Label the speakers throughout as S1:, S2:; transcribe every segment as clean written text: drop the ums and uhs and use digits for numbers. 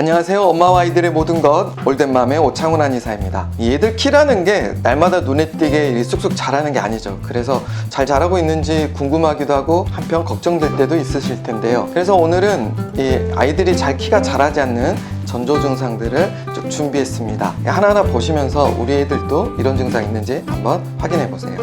S1: 안녕하세요. 엄마와 아이들의 모든 것 올댓맘의 오창훈 한의사입니다. 얘들 키라는 게 날마다 눈에 띄게 쑥쑥 자라는 게 아니죠. 그래서 잘 자라고 있는지 궁금하기도 하고 한편 걱정될 때도 있으실 텐데요. 그래서 오늘은 이 아이들이 잘 키가 자라지 않는 전조 증상들을 쭉 준비했습니다. 하나하나 보시면서 우리 애들도 이런 증상 있는지 한번 확인해 보세요.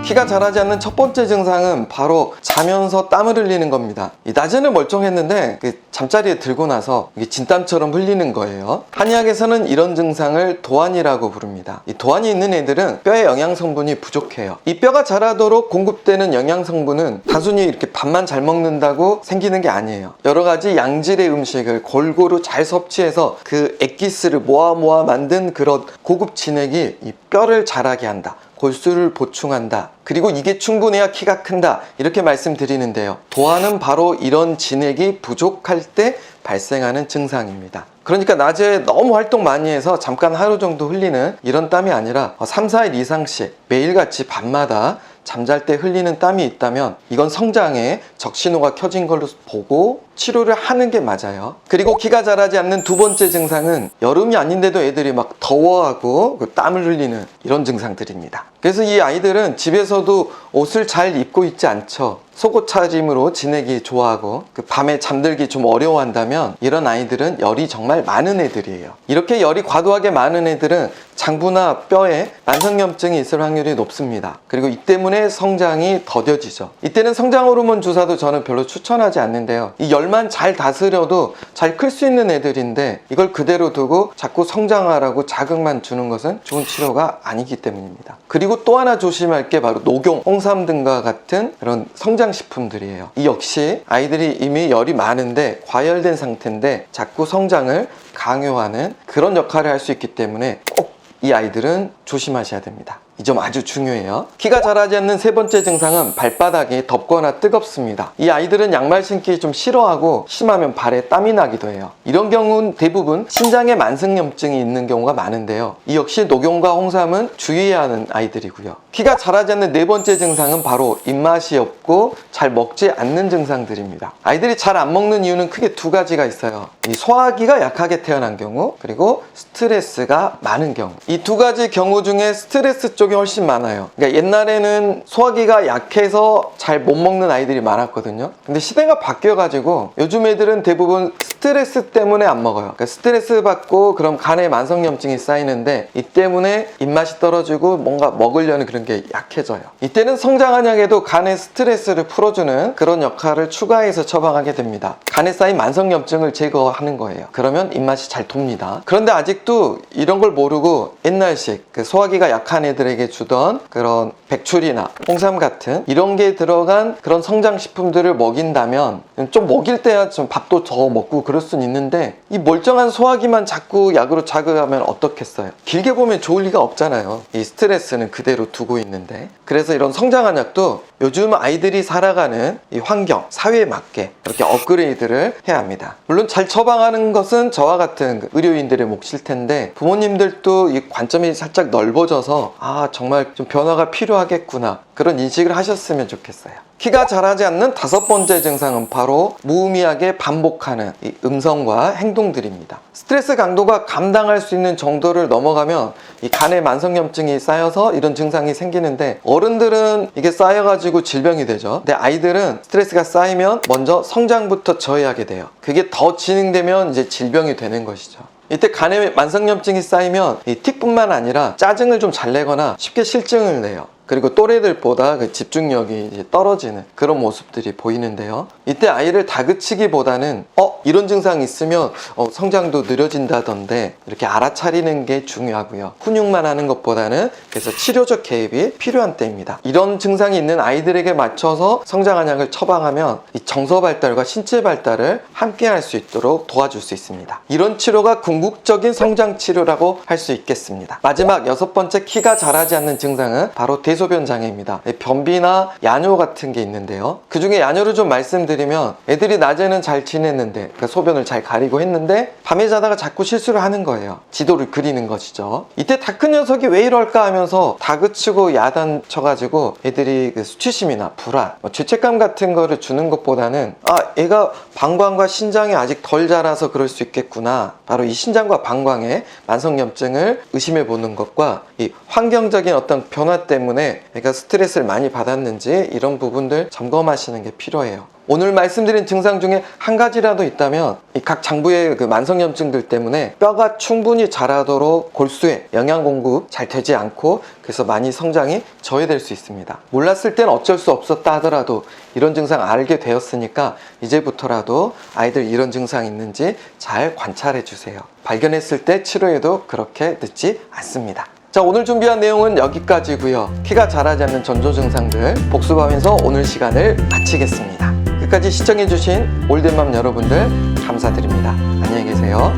S1: 키가 자라지 않는 첫 번째 증상은 바로 자면서 땀을 흘리는 겁니다. 낮에는 멀쩡했는데 잠자리에 들고 나서 이게 진땀처럼 흘리는 거예요. 한의학에서는 이런 증상을 도안이라고 부릅니다. 이 도안이 있는 애들은 뼈의 영양 성분이 부족해요. 이 뼈가 자라도록 공급되는 영양 성분은 단순히 이렇게 밥만 잘 먹는다고 생기는 게 아니에요. 여러 가지 양질의 음식을 골고루 잘 섭취해서 그 액기스를 모아 만든 그런 고급 진액이 이 뼈를 자라게 한다. 골수를 보충한다. 그리고 이게 충분해야 키가 큰다. 이렇게 말씀드리는데요. 도안은 바로 이런 진액이 부족할 때 발생하는 증상입니다. 그러니까 낮에 너무 활동 많이 해서 잠깐 하루 정도 흘리는 이런 땀이 아니라 3, 4일 이상씩 매일같이 밤마다 잠잘 때 흘리는 땀이 있다면 이건 성장에 적신호가 켜진 걸로 보고 치료를 하는 게 맞아요. 그리고 키가 자라지 않는 두 번째 증상은 여름이 아닌데도 애들이 막 더워하고 땀을 흘리는 이런 증상들입니다. 그래서 이 아이들은 집에서도 옷을 잘 입고 있지 않죠. 속옷 차림으로 지내기 좋아하고 밤에 잠들기 좀 어려워한다면 이런 아이들은 열이 정말 많은 애들이에요. 이렇게 열이 과도하게 많은 애들은 장부나 뼈에 만성염증이 있을 확률이 높습니다. 그리고 이 때문에 성장이 더뎌지죠. 이때는 성장 호르몬 주사도 저는 별로 추천하지 않는데요. 이 열만 잘 다스려도 잘 클 수 있는 애들인데 이걸 그대로 두고 자꾸 성장하라고 자극만 주는 것은 좋은 치료가 아니기 때문입니다. 그리고 또 하나 조심할 게 바로 녹용, 홍삼 등과 같은 그런 성장식품들이에요. 이 역시 아이들이 이미 열이 많은데 과열된 상태인데 자꾸 성장을 강요하는 그런 역할을 할 수 있기 때문에 꼭 이 아이들은 조심하셔야 됩니다. 이 점 아주 중요해요. 키가 자라지 않는 세 번째 증상은 발바닥이 덥거나 뜨겁습니다. 이 아이들은 양말 신기 좀 싫어하고 심하면 발에 땀이 나기도 해요. 이런 경우는 대부분 신장에 만성염증이 있는 경우가 많은데요. 이 역시 녹용과 홍삼은 주의해야 하는 아이들이고요. 키가 자라지 않는 네 번째 증상은 바로 입맛이 없고 잘 먹지 않는 증상들입니다. 아이들이 잘 안 먹는 이유는 크게 두 가지가 있어요. 이 소화기가 약하게 태어난 경우, 그리고 스트레스가 많은 경우. 이 두 가지 경우 중에 스트레스 쪽이 훨씬 많아요. 그러니까 옛날에는 소화기가 약해서 잘 못 먹는 아이들이 많았거든요. 근데 시대가 바뀌어가지고 요즘 애들은 대부분 스트레스 때문에 안 먹어요. 그러니까 스트레스 받고 그럼 간에 만성염증이 쌓이는데 이 때문에 입맛이 떨어지고 뭔가 먹으려는 그런 게 약해져요. 이때는 성장한약에도 간의 스트레스를 풀어주는 그런 역할을 추가해서 처방하게 됩니다. 간에 쌓인 만성염증을 제거하는 거예요. 그러면 입맛이 잘 돕니다. 그런데 아직도 이런 걸 모르고 옛날식 소화기가 약한 애들에게 주던 그런 백출이나 홍삼 같은 이런 게 들어간 그런 성장식품들을 먹인다면 좀 먹일 때야 좀 밥도 더 먹고 그럴 수는 있는데 이 멀쩡한 소화기만 자꾸 약으로 자극하면 어떻겠어요? 길게 보면 좋을 리가 없잖아요. 이 스트레스는 그대로 두고 있는데. 그래서 이런 성장한약도 요즘 아이들이 살아가는 이 환경, 사회에 맞게 이렇게 업그레이드를 해야 합니다. 물론 잘 처방하는 것은 저와 같은 의료인들의 몫일 텐데 부모님들도 이 관점이 살짝 넓어져서 정말 좀 변화가 필요하겠구나 그런 인식을 하셨으면 좋겠어요. 키가 자라지 않는 다섯 번째 증상은 바로 무의미하게 반복하는 이 음성과 행동들입니다. 스트레스 강도가 감당할 수 있는 정도를 넘어가면 이 간에 만성염증이 쌓여서 이런 증상이 생기는데 어른들은 이게 쌓여가지고 질병이 되죠. 근데 아이들은 스트레스가 쌓이면 먼저 성장부터 저해하게 돼요. 그게 더 진행되면 이제 질병이 되는 것이죠. 이때 간에 만성염증이 쌓이면 이 틱뿐만 아니라 짜증을 좀 잘 내거나 쉽게 실증을 내요. 그리고 또래들보다 집중력이 이제 떨어지는 그런 모습들이 보이는데요. 이때 아이를 다그치기보다는 이런 증상이 있으면 성장도 느려진다던데 이렇게 알아차리는 게 중요하고요. 훈육만 하는 것보다는 그래서 치료적 개입이 필요한 때입니다. 이런 증상이 있는 아이들에게 맞춰서 성장한약을 처방하면 이 정서 발달과 신체 발달을 함께 할 수 있도록 도와줄 수 있습니다. 이런 치료가 궁극적인 성장 치료라고 할 수 있겠습니다. 마지막 여섯 번째 키가 자라지 않는 증상은 바로 대소변 장애입니다. 변비나 야뇨 같은 게 있는데요. 그 중에 야뇨를 좀 말씀드리면 애들이 낮에는 잘 지냈는데, 그러니까 소변을 잘 가리고 했는데 밤에 자다가 자꾸 실수를 하는 거예요. 지도를 그리는 것이죠. 이때 다 큰 녀석이 왜 이럴까 하면서 다그치고 야단쳐가지고 애들이 그 수치심이나 불안, 죄책감 같은 거를 주는 것보다는 얘가 방광과 신장이 아직 덜 자라서 그럴 수 있겠구나, 바로 이 신장과 방광의 만성염증을 의심해 보는 것과 이 환경적인 어떤 변화 때문에 얘가 스트레스를 많이 받았는지 이런 부분들 점검하시는 게 필요해요. 오늘 말씀드린 증상 중에 한 가지라도 있다면 이 각 장부의 그 만성염증들 때문에 뼈가 충분히 자라도록 골수에 영양 공급 잘 되지 않고, 그래서 많이 성장이 저해될 수 있습니다. 몰랐을 땐 어쩔 수 없었다 하더라도 이런 증상 알게 되었으니까 이제부터라도 아이들 이런 증상 있는지 잘 관찰해 주세요. 발견했을 때 치료해도 그렇게 늦지 않습니다. 자, 오늘 준비한 내용은 여기까지고요. 키가 자라지 않는 전조 증상들 복습하면서 오늘 시간을 마치겠습니다. 끝까지 시청해주신 올드맘 여러분들 감사드립니다. 안녕히 계세요.